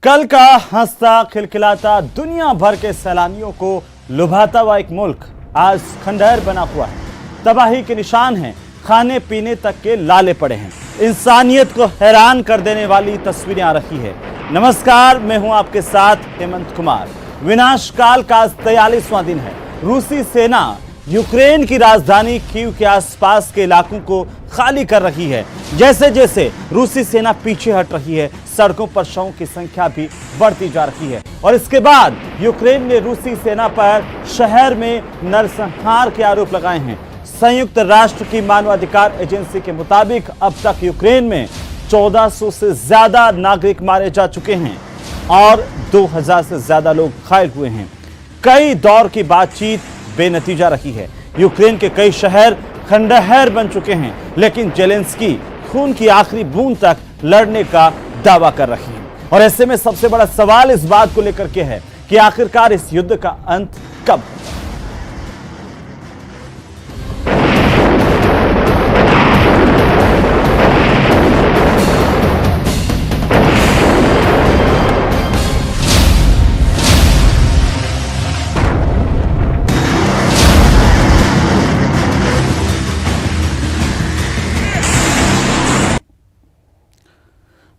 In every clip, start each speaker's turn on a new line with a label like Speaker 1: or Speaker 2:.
Speaker 1: कल का हंसता खिलखिलाता दुनिया भर के सैलानियों को लुभाता हुआ एक मुल्क आज खंडहर बना हुआ है। तबाही के निशान हैं, खाने पीने तक के लाले पड़े हैं। इंसानियत को हैरान कर देने वाली तस्वीरें आ रही है। नमस्कार, मैं हूं आपके साथ हेमंत कुमार। विनाश काल का 43वां दिन है। रूसी सेना यूक्रेन की राजधानी कीव के आसपास के इलाकों को खाली कर रही है। जैसे जैसे रूसी सेना पीछे हट रही है, सड़कों पर शवों की संख्या भी बढ़ती जा रही है। और इसके बाद यूक्रेन ने रूसी सेना पर शहर में नरसंहार के आरोप लगाए हैं। संयुक्त राष्ट्र की मानवाधिकार एजेंसी के मुताबिक अब तक यूक्रेन में 1400 से ज्यादा नागरिक मारे जा चुके हैं और 2000 से ज्यादा लोग घायल हुए हैं। कई दौर की बातचीत बेनतीजा रही है। यूक्रेन के कई शहर खंडहर बन चुके हैं, लेकिन जेलेंस्की खून की आखिरी बूंद तक लड़ने का दावा कर रही है। और ऐसे में सबसे बड़ा सवाल इस बात को लेकर के है कि आखिरकार इस युद्ध का अंत कब होगा।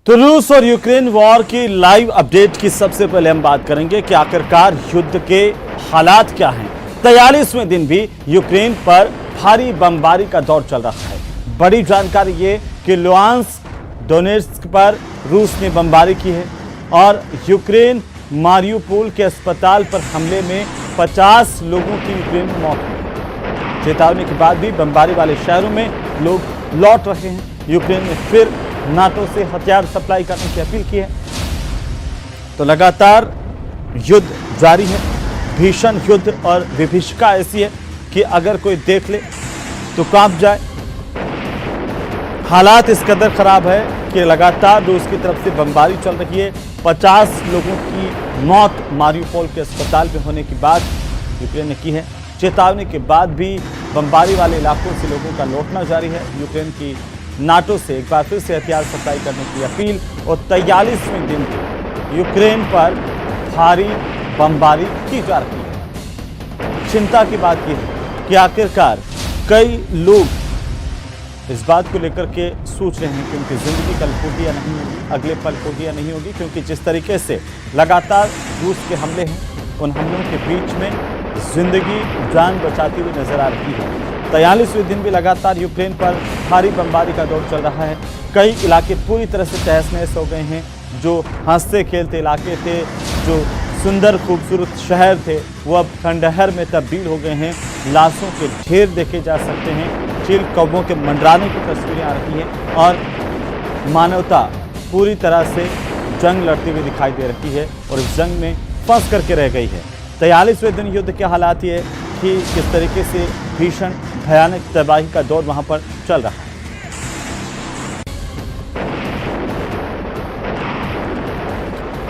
Speaker 1: तो रूस और यूक्रेन वॉर की लाइव अपडेट की सबसे पहले हम बात करेंगे कि आखिरकार युद्ध के हालात क्या हैं। 43वें दिन भी यूक्रेन पर भारी बमबारी का दौर चल रहा है। बड़ी जानकारी ये कि लुहांस्क डोनेट्स्क पर रूस ने बमबारी की है और यूक्रेन मारियुपोल के अस्पताल पर हमले में 50 लोगों की यूक्रेन में मौत हुई। चेतावनी के बाद भी बमबारी वाले शहरों में लोग लौट रहे हैं। यूक्रेन ने फिर नाटो से हथियार सप्लाई करने की अपील की है। तो लगातार युद्ध जारी है। भीषण युद्ध और विभीषिका ऐसी है कि अगर कोई देख ले तो कांप जाए। हालात इस कदर खराब है कि लगातार रूस की तरफ से बमबारी चल रही है। 50 लोगों की मौत मारियुपोल के अस्पताल में होने की बात यूक्रेन ने की है। चेतावनी के बाद भी बमबारी वाले इलाकों से लोगों का लौटना जारी है। यूक्रेन की नाटो से एक बार फिर से हथियार सप्लाई करने की अपील और 43वें दिन यूक्रेन पर भारी बमबारी की जा रही है। चिंता की बात यह है कि आखिरकार कई लोग इस बात को लेकर के सोच रहे हैं कि उनकी जिंदगी कल होगी या नहीं होगी, अगले पल होगी या नहीं होगी, क्योंकि जिस तरीके से लगातार रूस के हमले हैं, उन हमलों के बीच में जिंदगी जान बचाती हुई नजर आ रही है। 43वें दिन भी लगातार यूक्रेन पर भारी बमबारी का दौर चल रहा है। कई इलाके पूरी तरह से तहस नहस हो गए हैं। जो हंसते खेलते इलाके थे, जो सुंदर खूबसूरत शहर थे, वो अब खंडहर में तब्दील हो गए हैं। लाशों के ढेर देखे जा सकते हैं। चील कौवों के मंडराने की तस्वीरें आ रही हैं और मानवता पूरी तरह से जंग लड़ती हुई दिखाई दे रही है और इस जंग में फंस करके रह गई है। 43वें दिन युद्ध के हालात ये कि किस तरीके से भीषण भयानक तबाही का दौर वहां पर चल रहा है।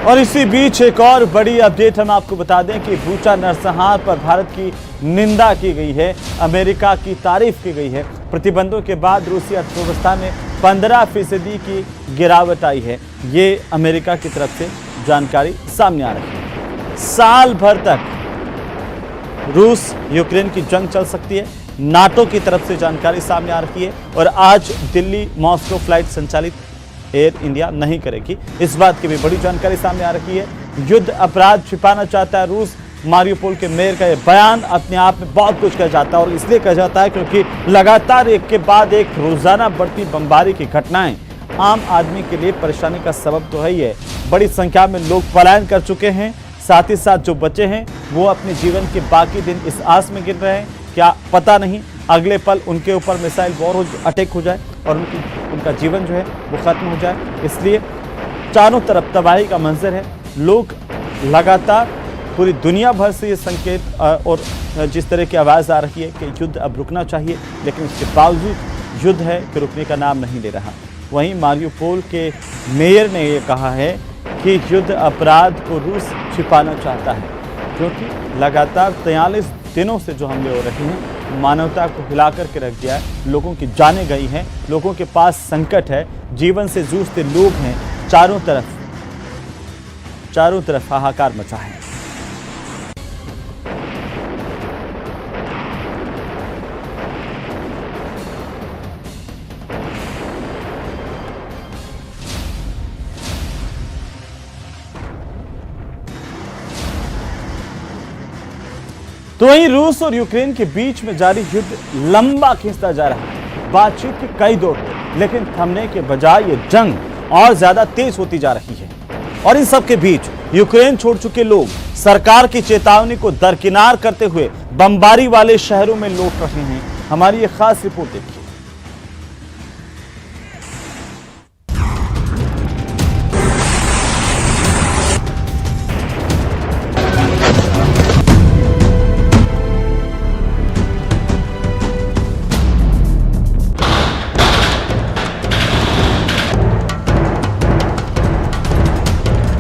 Speaker 1: और इसी बीच एक और बड़ी अपडेट हम आपको बता दें कि बूचा नरसंहार पर भारत की निंदा की गई है, अमेरिका की तारीफ की गई है। प्रतिबंधों के बाद रूसी अर्थव्यवस्था में 15% की गिरावट आई है। ये अमेरिका की तरफ से जानकारी सामने आ रही है। साल भर तक रूस यूक्रेन की जंग चल सकती है, नाटो की तरफ से जानकारी सामने आ रही है। और आज दिल्ली मॉस्को फ्लाइट संचालित एयर इंडिया नहीं करेगी, इस बात की भी बड़ी जानकारी सामने आ रही है। युद्ध अपराध छिपाना चाहता है रूस। मारियुपोल के मेयर का यह बयान अपने आप में बहुत कुछ कह जाता है और इसलिए कह जाता है क्योंकि लगातार एक के बाद एक रोजाना बढ़ती बमबारी की घटनाएं आम आदमी के लिए परेशानी का सबब तो है ही है। बड़ी संख्या में लोग पलायन कर चुके हैं। साथ ही साथ जो बचे हैं वो अपने जीवन के बाकी दिन इस आस में गिर रहे हैं, क्या पता नहीं अगले पल उनके ऊपर मिसाइल वॉर अटैक हो जाए और उनका जीवन जो है वो खत्म हो जाए। इसलिए चारों तरफ तबाही का मंजर है। लोग लगातार पूरी दुनिया भर से ये संकेत और जिस तरह की आवाज़ आ रही है कि युद्ध अब रुकना चाहिए, लेकिन इसके बावजूद युद्ध है कि रुकने का नाम नहीं ले रहा। वहीं मारियुपोल के मेयर ने ये कहा है कि युद्ध अपराध को रूस छिपाना चाहता है, क्योंकि लगातार 43 दिनों से जो हमले हो रहे हैं मानवता को हिला करके रख दिया है। लोगों की जानें गई हैं, लोगों के पास संकट है, जीवन से जूझते लोग हैं। चारों तरफ चारों तरफ हाहाकार मचा है। तो वहीं रूस और यूक्रेन के बीच में जारी युद्ध लंबा खिंचता जा रहा है। बातचीत के कई दौर थे, लेकिन थमने के बजाय ये जंग और ज्यादा तेज होती जा रही है। और इन सब के बीच यूक्रेन छोड़ चुके लोग सरकार की चेतावनी को दरकिनार करते हुए बमबारी वाले शहरों में लौट रहे हैं। हमारी ये खास रिपोर्ट देखिए।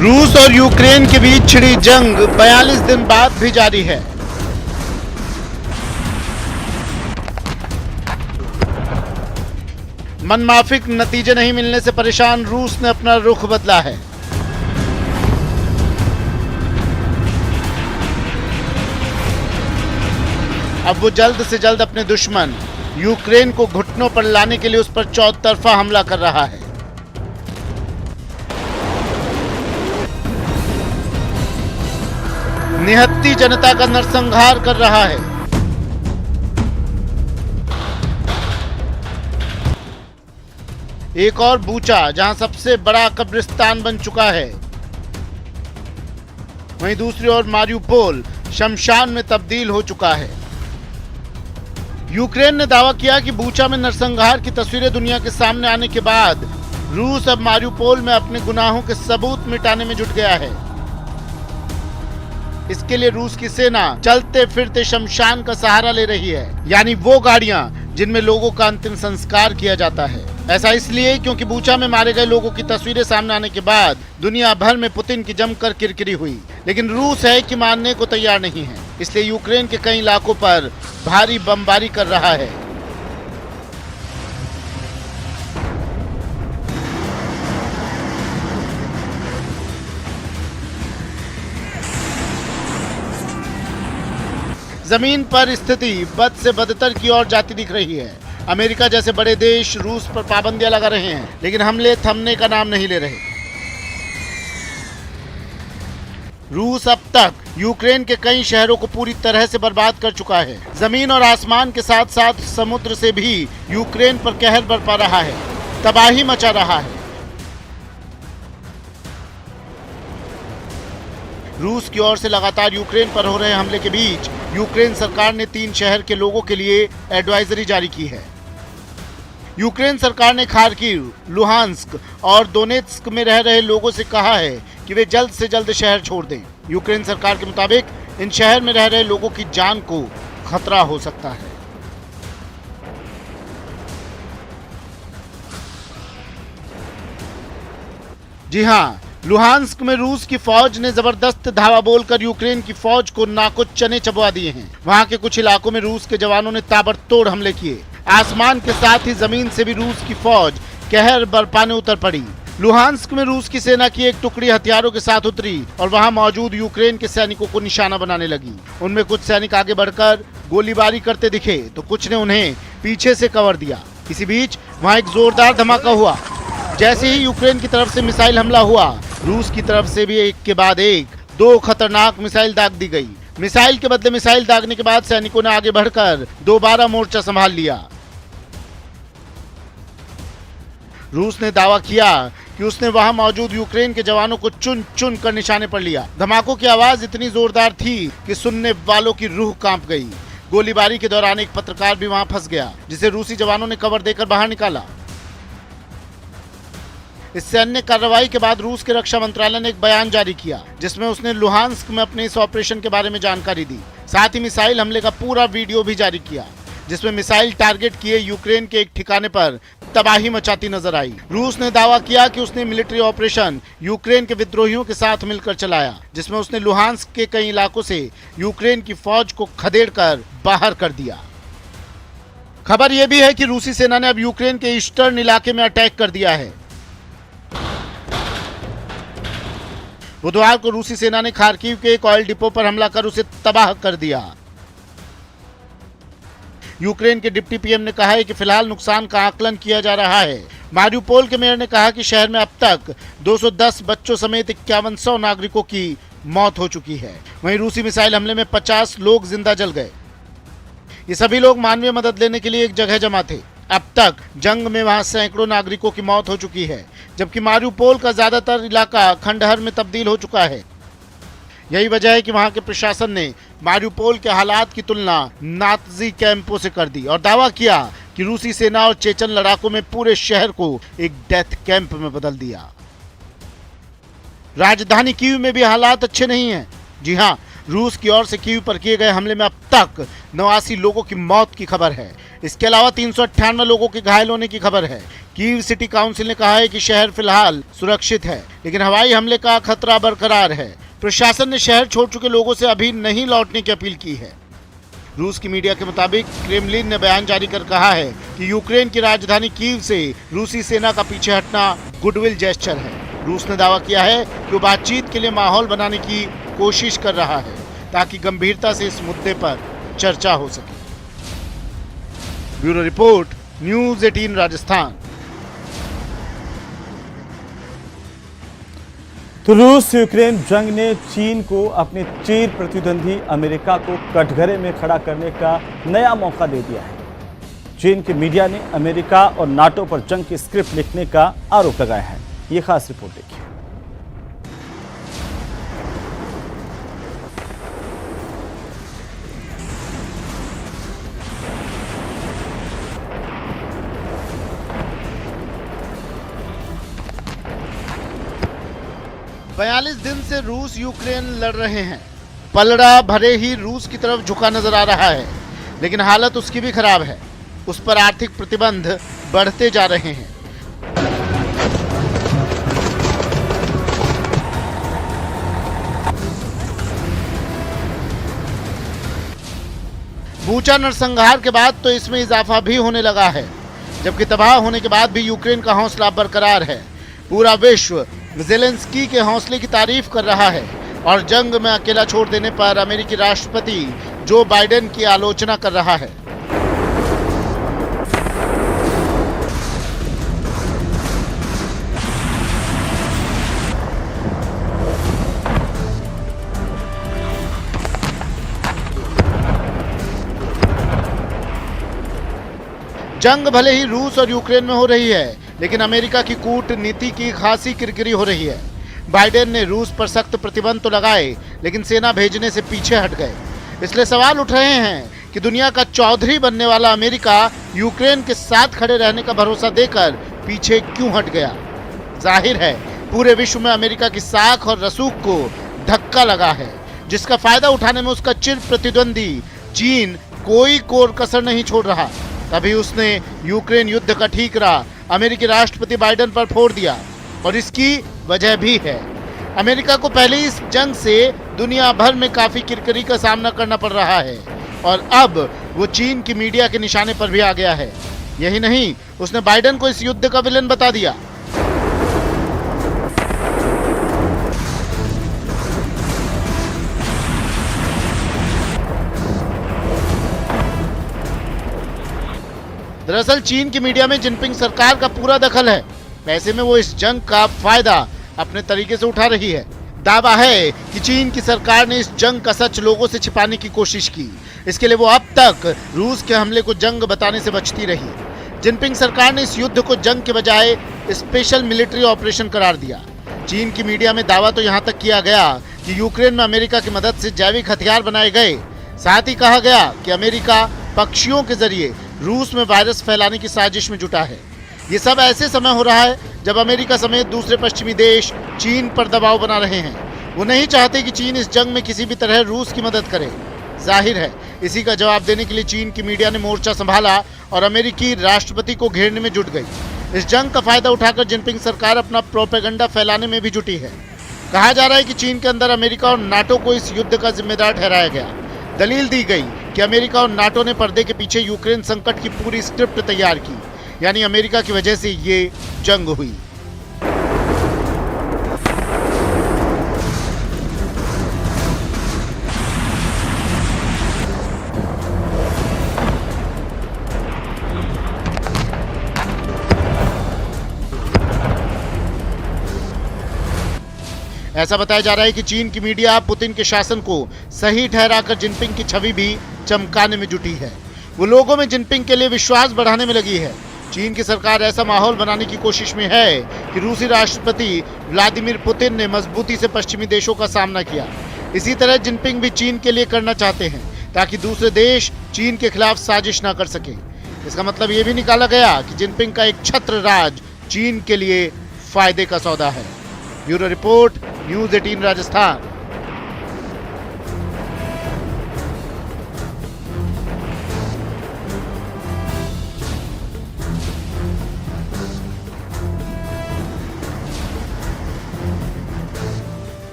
Speaker 2: रूस और यूक्रेन के बीच छिड़ी जंग 42 दिन बाद भी जारी है। मनमाफिक नतीजे नहीं मिलने से परेशान रूस ने अपना रुख बदला है। अब वो जल्द से जल्द अपने दुश्मन यूक्रेन को घुटनों पर लाने के लिए उस पर चौतरफा हमला कर रहा है। निहत्ती जनता का नरसंहार कर रहा है। एक और बूचा जहां सबसे बड़ा कब्रिस्तान बन चुका है, वहीं दूसरी ओर मारियुपोल शमशान में तब्दील हो चुका है। यूक्रेन ने दावा किया कि बूचा में नरसंहार की तस्वीरें दुनिया के सामने आने के बाद रूस अब मारियुपोल में अपने गुनाहों के सबूत मिटाने में जुट गया है। इसके लिए रूस की सेना चलते फिरते शमशान का सहारा ले रही है, यानी वो गाड़ियां जिनमें लोगों का अंतिम संस्कार किया जाता है। ऐसा इसलिए क्योंकि बूचा में मारे गए लोगों की तस्वीरें सामने आने के बाद दुनिया भर में पुतिन की जमकर किरकिरी हुई, लेकिन रूस है कि मानने को तैयार नहीं है। इसलिए यूक्रेन के कई इलाकों पर भारी बमबारी कर रहा है। जमीन पर स्थिति बद से बदतर की ओर जाती दिख रही है। अमेरिका जैसे बड़े देश रूस पर पाबंदियां लगा रहे हैं, लेकिन हमले थमने का नाम नहीं ले रहे। रूस अब तक यूक्रेन के कई शहरों को पूरी तरह से बर्बाद कर चुका है। जमीन और आसमान के साथ साथ समुद्र से भी यूक्रेन पर कहर बरपा रहा है, तबाही मचा रहा है। रूस की ओर से लगातार यूक्रेन पर हो रहे हमले के बीच यूक्रेन सरकार ने 3 शहर के लोगों के लिए एडवाइजरी जारी की है। यूक्रेन सरकार ने खार्किव, लुहांस्क और दोनेत्स्क में रह रहे लोगों से कहा है कि वे जल्द से जल्द शहर छोड़ दें। यूक्रेन सरकार के मुताबिक इन शहर में रह रहे लोगों की जान को खतरा हो सकता है। जी हाँ, लुहांस्क में रूस की फौज ने जबरदस्त धावा बोलकर यूक्रेन की फौज को नाको चने चबवा दिए हैं। वहां के कुछ इलाकों में रूस के जवानों ने ताबड़तोड़ हमले किए। आसमान के साथ ही जमीन से भी रूस की फौज कहर बरपाने उतर पड़ी। लुहांस्क में रूस की सेना की एक टुकड़ी हथियारों के साथ उतरी और वहां मौजूद यूक्रेन के सैनिकों को निशाना बनाने लगी। उनमें कुछ सैनिक आगे बढ़कर गोलीबारी करते दिखे तो कुछ ने उन्हें पीछे से कवर दिया। इसी बीच वहां एक जोरदार धमाका हुआ। जैसे ही यूक्रेन की तरफ से मिसाइल हमला हुआ, रूस की तरफ से भी एक के बाद एक 2 खतरनाक मिसाइल दाग दी गई। मिसाइल के बदले मिसाइल दागने के बाद सैनिकों ने आगे बढ़कर दोबारा मोर्चा संभाल लिया। रूस ने दावा किया कि उसने वहां मौजूद यूक्रेन के जवानों को चुन चुन कर निशाने पर लिया। धमाकों की आवाज इतनी जोरदार थी कि सुनने वालों की रूह कांप गई। गोलीबारी के दौरान एक पत्रकार भी वहां फंस गया, जिसे रूसी जवानों ने कवर देकर बाहर निकाला। इस सैन्य कार्रवाई के बाद रूस के रक्षा मंत्रालय ने एक बयान जारी किया, जिसमें उसने लुहांस्क में अपने इस ऑपरेशन के बारे में जानकारी दी। साथ ही मिसाइल हमले का पूरा वीडियो भी जारी किया, जिसमें मिसाइल टारगेट किए यूक्रेन के एक ठिकाने पर तबाही मचाती नजर आई। रूस ने दावा किया कि उसने मिलिट्री ऑपरेशन यूक्रेन के विद्रोहियों के साथ मिलकर चलाया, जिसमें उसने लुहांस्क के कई इलाकों से यूक्रेन की फौज को खदेड़कर बाहर कर दिया। खबर यह भी है कि रूसी सेना ने अब यूक्रेन के ईस्टर्न इलाके में अटैक कर दिया है। बुधवार को रूसी सेना ने खार्किव के एक ऑयल डिपो पर हमला कर उसे तबाह कर दिया। यूक्रेन के डिप्टी पीएम ने कहा है कि फिलहाल नुकसान का आकलन किया जा रहा है। मारियुपोल के मेयर ने कहा कि शहर में अब तक 210 बच्चों समेत 5100 नागरिकों की मौत हो चुकी है। वहीं रूसी मिसाइल हमले में 50 लोग जिंदा जल गए। ये सभी लोग मानवीय मदद लेने के लिए एक जगह जमा थे। अब तक जंग में वहां सैकड़ों नागरिकों की मौत हो चुकी है, जबकि मारियुपोल का ज्यादातर इलाका खंडहर में तब्दील हो चुका है। यही वजह है कि वहां के प्रशासन ने मारियुपोल के हालात की तुलना नाजी कैंपों से कर दी और दावा किया कि रूसी सेना और चेचन लड़ाकों में पूरे शहर को एक डेथ कैंप में बदल दिया। राजधानी कीव में भी हालात अच्छे नहीं हैं। जी हां, रूस की ओर से कीव पर किए गए हमले में अब तक 89 लोगों की मौत की खबर है। इसके अलावा 398 लोगों के घायल होने की खबर है। कीव सिटी काउंसिल ने कहा है कि शहर फिलहाल सुरक्षित है, लेकिन हवाई हमले का खतरा बरकरार है। प्रशासन ने शहर छोड़ चुके लोगों से अभी नहीं लौटने की अपील की है। रूस की मीडिया के मुताबिक क्रेमलिन ने बयान जारी कर कहा है कि यूक्रेन की राजधानी कीव से रूसी सेना का पीछे हटना गुडविल जेस्चर है। रूस ने दावा किया है कि वो बातचीत के लिए माहौल बनाने की कोशिश कर रहा है ताकि गंभीरता से इस मुद्दे पर चर्चा हो सके। Bureau report, news 18 Rajasthan.
Speaker 1: तो रूस यूक्रेन जंग ने चीन को अपने चिर प्रतिद्वंदी अमेरिका को कटघरे में खड़ा करने का नया मौका दे दिया है। चीन के मीडिया ने अमेरिका और नाटो पर जंग की स्क्रिप्ट लिखने का आरोप लगाया है। ये खास रिपोर्ट देखिए।
Speaker 2: बयालीस दिन से रूस यूक्रेन लड़ रहे हैं। पलड़ा भरे ही रूस की तरफ झुका नजर आ रहा है, लेकिन हालत उसकी भी खराब है। उस पर आर्थिक प्रतिबंध बढ़ते जा रहे हैं। बूचा नरसंहार के बाद तो इसमें इजाफा भी होने लगा है, जबकि तबाह होने के बाद भी यूक्रेन का हौसला बरकरार है। पूरा विश्व ज़ेलेंस्की के हौसले की तारीफ कर रहा है और जंग में अकेला छोड़ देने पर अमेरिकी राष्ट्रपति जो बाइडेन की आलोचना कर रहा है। जंग भले ही रूस और यूक्रेन में हो रही है, लेकिन अमेरिका की कूटनीति की खासी किरकिरी हो रही है। बाइडेन ने रूस पर सख्त प्रतिबंध तो लगाए, लेकिन सेना भेजने से पीछे हट गए। इसलिए सवाल उठ रहे हैं कि दुनिया का चौधरी बनने वाला अमेरिका यूक्रेन के साथ खड़े रहने का भरोसा देकर पीछे क्यों हट गया। जाहिर है पूरे विश्व में अमेरिका की साख और रसूख को धक्का लगा है, जिसका फायदा उठाने में उसका चिर प्रतिद्वंदी चीन कोई कोर कसर नहीं छोड़ रहा। तभी उसने यूक्रेन युद्ध का ठीकरा अमेरिकी राष्ट्रपति बाइडेन पर फोड़ दिया, और इसकी वजह भी है। अमेरिका को पहले इस जंग से दुनिया भर में काफी किरकिरी का सामना करना पड़ रहा है, और अब वो चीन की मीडिया के निशाने पर भी आ गया है। यही नहीं, उसने बाइडेन को इस युद्ध का विलेन बता दिया। दरअसल चीन की मीडिया में जिनपिंग सरकार का पूरा दखल है। ऐसे में वो इस जंग का फायदा अपने तरीके से उठा रही है। दावा है कि चीन की सरकार ने इस जंग का सच लोगों से छिपाने की कोशिश की। इसके लिए वो अब तक रूस के हमले को जंग बताने से बचती रही। जिनपिंग सरकार ने इस युद्ध को जंग के बजाय स्पेशल मिलिट्री ऑपरेशन करार दिया। चीन की मीडिया में दावा तो यहाँ तक किया गया कि यूक्रेन में अमेरिका की मदद से जैविक हथियार बनाए गए। साथ ही कहा गया कि अमेरिका पक्षियों के जरिए रूस में वायरस फैलाने की साजिश में जुटा है। ये सब ऐसे समय हो रहा है जब अमेरिका समेत दूसरे पश्चिमी देश चीन पर दबाव बना रहे हैं। वो नहीं चाहते कि चीन इस जंग में किसी भी तरह रूस की मदद करे। जाहिर है इसी का जवाब देने के लिए चीन की मीडिया ने मोर्चा संभाला और अमेरिकी राष्ट्रपति को घेरने में जुट गई। इस जंग का फायदा उठाकर जिनपिंग सरकार अपना प्रोपेगेंडा फैलाने में भी जुटी है। कहा जा रहा है कि चीन के अंदर अमेरिका और नाटो को इस युद्ध का जिम्मेदार ठहराया गया। दलील दी गई कि अमेरिका और नाटो ने पर्दे के पीछे यूक्रेन संकट की पूरी स्क्रिप्ट तैयार की, यानी अमेरिका की वजह से ये जंग हुई। ऐसा बताया जा रहा है कि चीन की मीडिया पुतिन के शासन को सही ठहराकर जिनपिंग की छवि भी चमकाने में जुटी है। वो लोगों में जिनपिंग के लिए विश्वास बढ़ाने में लगी है। चीन की सरकार ऐसा माहौल बनाने की कोशिश में है कि रूसी राष्ट्रपति व्लादिमीर पुतिन ने मजबूती से पश्चिमी देशों का सामना किया। इसी तरह जिनपिंग भी चीन के लिए करना चाहते हैं ताकि दूसरे देश चीन के खिलाफ साजिश ना कर सके। इसका मतलब ये भी निकाला गया कि जिनपिंग का एक छत्र राज चीन के लिए फायदे का सौदा है। Bureau report, news 18 Rajasthan.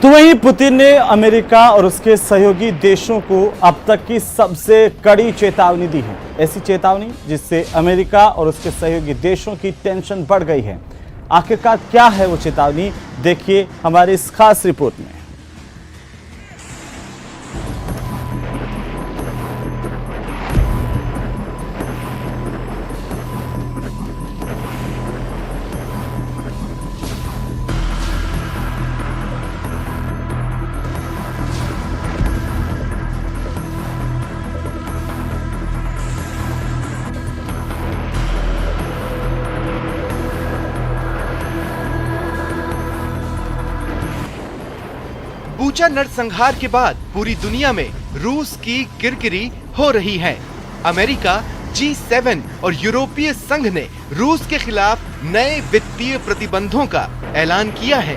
Speaker 1: तो वहीं पुतिन ने अमेरिका और उसके सहयोगी देशों को अब तक की सबसे कड़ी चेतावनी दी है। ऐसी चेतावनी जिससे अमेरिका और उसके सहयोगी देशों की टेंशन बढ़ गई है। आखिरकार क्या है वो चेतावनी, देखिए हमारी इस खास रिपोर्ट में।
Speaker 3: बूचा नरसंहार के बाद पूरी दुनिया में रूस की किरकिरी हो रही है। अमेरिका, G7 और यूरोपीय संघ ने रूस के खिलाफ नए वित्तीय प्रतिबंधों का ऐलान किया है।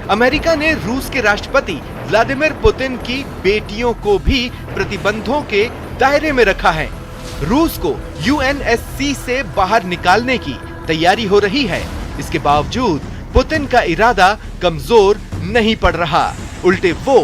Speaker 3: अमेरिका ने रूस के राष्ट्रपति व्लादिमीर पुतिन की बेटियों को भी प्रतिबंधों के दायरे में रखा है। रूस को UNSC से बाहर निकालने की तैयारी हो रही है। इसके बावजूद पुतिन का इरादा कमजोर नहीं पड़ रहा, उल्टे वो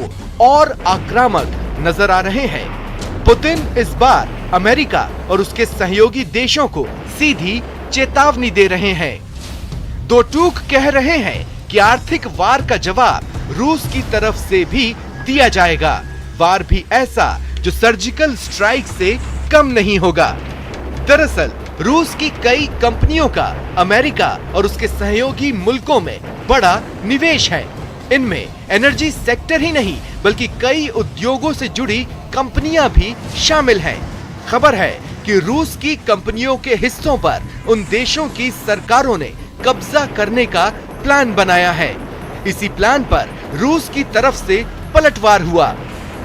Speaker 3: और आक्रामक नजर आ रहे हैं। पुतिन इस बार अमेरिका और उसके सहयोगी देशों को सीधी चेतावनी दे रहे हैं। दो टूक कह रहे हैं कि आर्थिक वार का जवाब रूस की तरफ से भी दिया जाएगा। वार भी ऐसा जो सर्जिकल स्ट्राइक से कम नहीं होगा। दरअसल रूस की कई कंपनियों का अमेरिका और उसके सहयोगी मुल्कों में बड़ा निवेश है। इनमें एनर्जी सेक्टर ही नहीं बल्कि कई उद्योगों से जुड़ी कंपनियां भी शामिल हैं। खबर है कि रूस की कंपनियों के हिस्सों पर उन देशों की सरकारों ने कब्जा करने का प्लान बनाया है। इसी प्लान पर रूस की तरफ से पलटवार हुआ।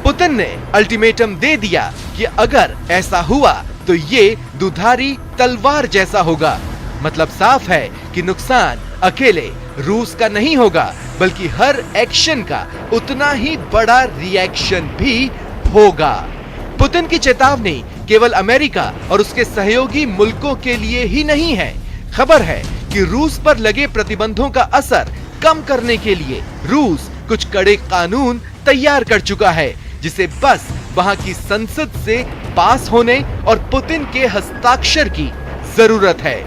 Speaker 3: पुतिन ने अल्टीमेटम दे दिया कि अगर ऐसा हुआ तो ये दुधारी तलवार जैसा होगा। मतलब साफ है कि नुकसान अकेले रूस का नहीं होगा बल्कि हर एक्शन का उतना ही बड़ा रिएक्शन भी होगा। पुतिन की चेतावनी केवल अमेरिका और उसके सहयोगी मुल्कों के लिए ही नहीं है। खबर है कि रूस पर लगे प्रतिबंधों का असर कम करने के लिए रूस कुछ कड़े कानून तैयार कर चुका है, जिसे बस वहां की संसद से पास होने और पुतिन के हस्ताक्षर की जरूरत है।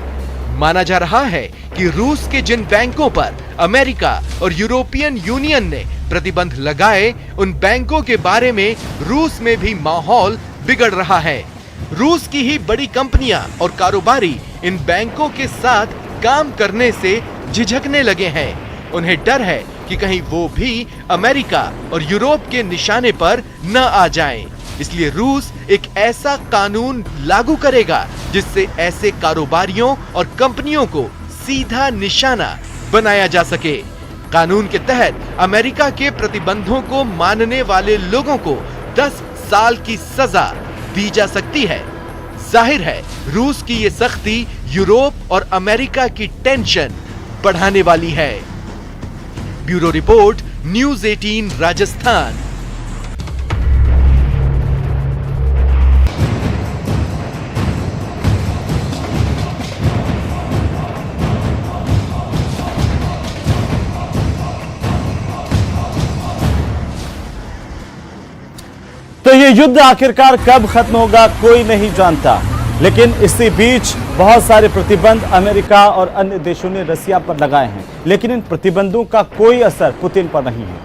Speaker 3: माना जा रहा है कि रूस के जिन बैंकों पर अमेरिका और यूरोपियन यूनियन ने प्रतिबंध लगाए, उन बैंकों के बारे में रूस में भी माहौल बिगड़ रहा है। रूस की ही बड़ी कंपनियां और कारोबारी इन बैंकों के साथ काम करने से झिझकने लगे हैं। उन्हें डर है कि कहीं वो भी अमेरिका और यूरोप के निशाने पर न आ जाएं। इसलिए रूस एक ऐसा कानून लागू करेगा जिससे ऐसे कारोबारियों और कंपनियों को सीधा निशाना बनाया जा सके। कानून के तहत अमेरिका के प्रतिबंधों को मानने वाले लोगों को 10 साल की सजा दी जा सकती है। जाहिर है रूस की ये सख्ती यूरोप और अमेरिका की टेंशन बढ़ाने वाली है। Bureau report, news 18 Rajasthan.
Speaker 1: तो ये युद्ध आखिरकार कब खत्म होगा कोई नहीं जानता, लेकिन इसी बीच बहुत सारे प्रतिबंध अमेरिका और अन्य देशों ने रसिया पर लगाए हैं, लेकिन इन प्रतिबंधों का कोई असर पुतिन पर नहीं है।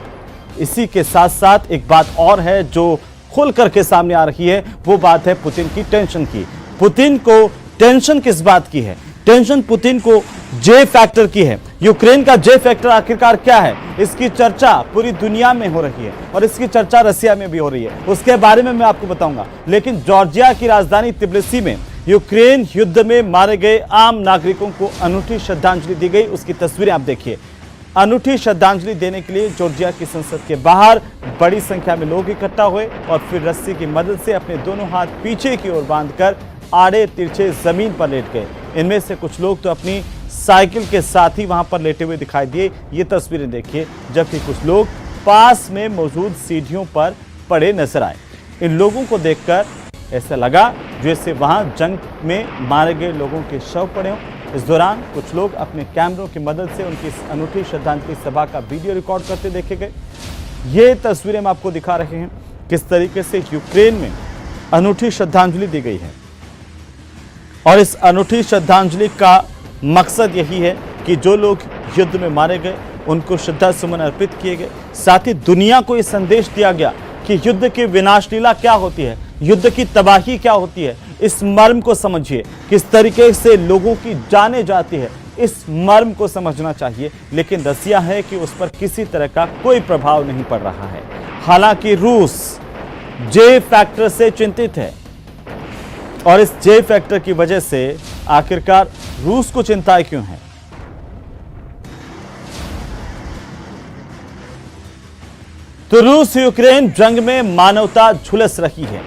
Speaker 1: इसी के साथ साथ एक बात और है जो खुल करके सामने आ रही है, वो बात है पुतिन की टेंशन की। पुतिन को टेंशन किस बात की है? टेंशन पुतिन को जे फैक्टर की है। यूक्रेन का जे फैक्टर आखिरकार क्या है, इसकी चर्चा पूरी दुनिया में हो रही है और इसकी चर्चा रसिया में भी हो रही है, उसके बारे में मैं आपको बताऊंगा। लेकिन जॉर्जिया की राजधानी तिब्लिसी में यूक्रेन युद्ध में मारे गए आम नागरिकों को अनूठी श्रद्धांजलि दी गई, उसकी तस्वीरें आप देखिए। अनूठी श्रद्धांजलि देने के लिए जॉर्जिया की संसद के बाहर बड़ी संख्या में लोग इकट्ठा हुए और फिर रस्सी की मदद से अपने दोनों हाथ पीछे की ओर बांधकर आड़े तिरछे जमीन पर लेट गए। इनमें से कुछ लोग तो अपनी साइकिल के साथ ही वहां पर लेटे हुए दिखाई दिए, ये तस्वीरें देखिए, जबकि कुछ लोग पास में मौजूद सीढ़ियों पर पड़े नजर आए। इन लोगों को देखकर ऐसा लगा जैसे वहां जंग में मारे गए लोगों के शव पड़े हों। इस दौरान कुछ लोग अपने कैमरों की मदद से उनकी इस अनूठी श्रद्धांजलि सभा का वीडियो रिकॉर्ड करते देखे गए। ये तस्वीरें हम आपको दिखा रहे हैं किस तरीके से यूक्रेन में अनूठी श्रद्धांजलि दी गई है। और इस अनूठी श्रद्धांजलि का मकसद यही है कि जो लोग युद्ध में मारे गए उनको श्रद्धा सुमन अर्पित किए गए। साथ ही दुनिया को यह संदेश दिया गया कि युद्ध की विनाश लीला क्या होती है, युद्ध की तबाही क्या होती है। इस मर्म को समझिए, किस तरीके से लोगों की जानें जाती है, इस मर्म को समझना चाहिए। लेकिन रसिया है कि उस पर किसी तरह का कोई प्रभाव नहीं पड़ रहा है। हालांकि रूस जे फैक्टर से चिंतित है और इस जे फैक्टर की वजह से आखिरकार रूस को चिंता क्यों है। तो रूस यूक्रेन जंग में मानवता झुलस रही है।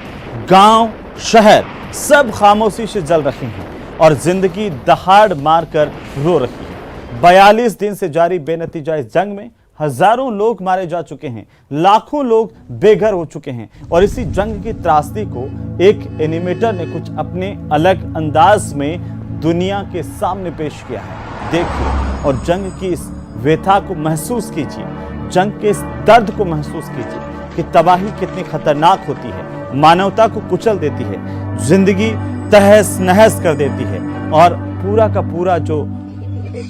Speaker 1: गांव शहर सब खामोशी से जल रहे हैं और जिंदगी दहाड़ मारकर रो रही है। 42 दिन से जारी बेनतीजा इस जंग में हजारों लोग मारे जा चुके हैं, लाखों लोग बेघर हो चुके हैं। और इसी जंग की त्रासदी को एक एनिमेटर ने कुछ अपने अलग अंदाज में दुनिया के सामने पेश किया है। देखिए और जंग की इस व्यथा को महसूस कीजिए, जंग के इस दर्द को महसूस कीजिए कि तबाही कितनी खतरनाक होती है, मानवता को कुचल देती है, जिंदगी तहस नहस कर देती है और पूरा का पूरा जो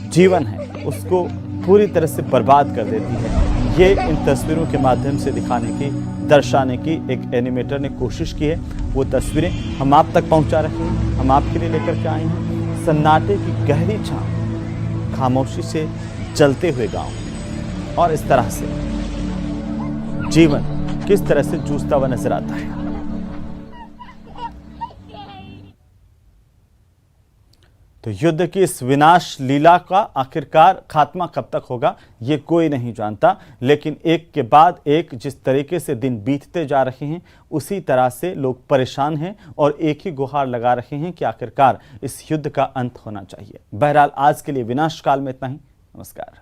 Speaker 1: जीवन है उसको पूरी तरह से बर्बाद कर देती है। ये इन तस्वीरों के माध्यम से दिखाने की, दर्शाने की एक एनिमेटर ने कोशिश की है। वो तस्वीरें हम आप तक पहुंचा रहे हैं, हम आपके लिए लेकर के आए हैं। सन्नाटे की गहरी छांव, खामोशी से जलते हुए गांव और इस तरह से जीवन किस तरह से जूझता हुआ नजर आता है। तो युद्ध की इस विनाश लीला का आखिरकार खात्मा कब तक होगा ये कोई नहीं जानता। लेकिन एक के बाद एक जिस तरीके से दिन बीतते जा रहे हैं उसी तरह से लोग परेशान हैं और एक ही गुहार लगा रहे हैं कि आखिरकार इस युद्ध का अंत होना चाहिए। बहरहाल आज के लिए विनाश काल में इतना ही। नमस्कार।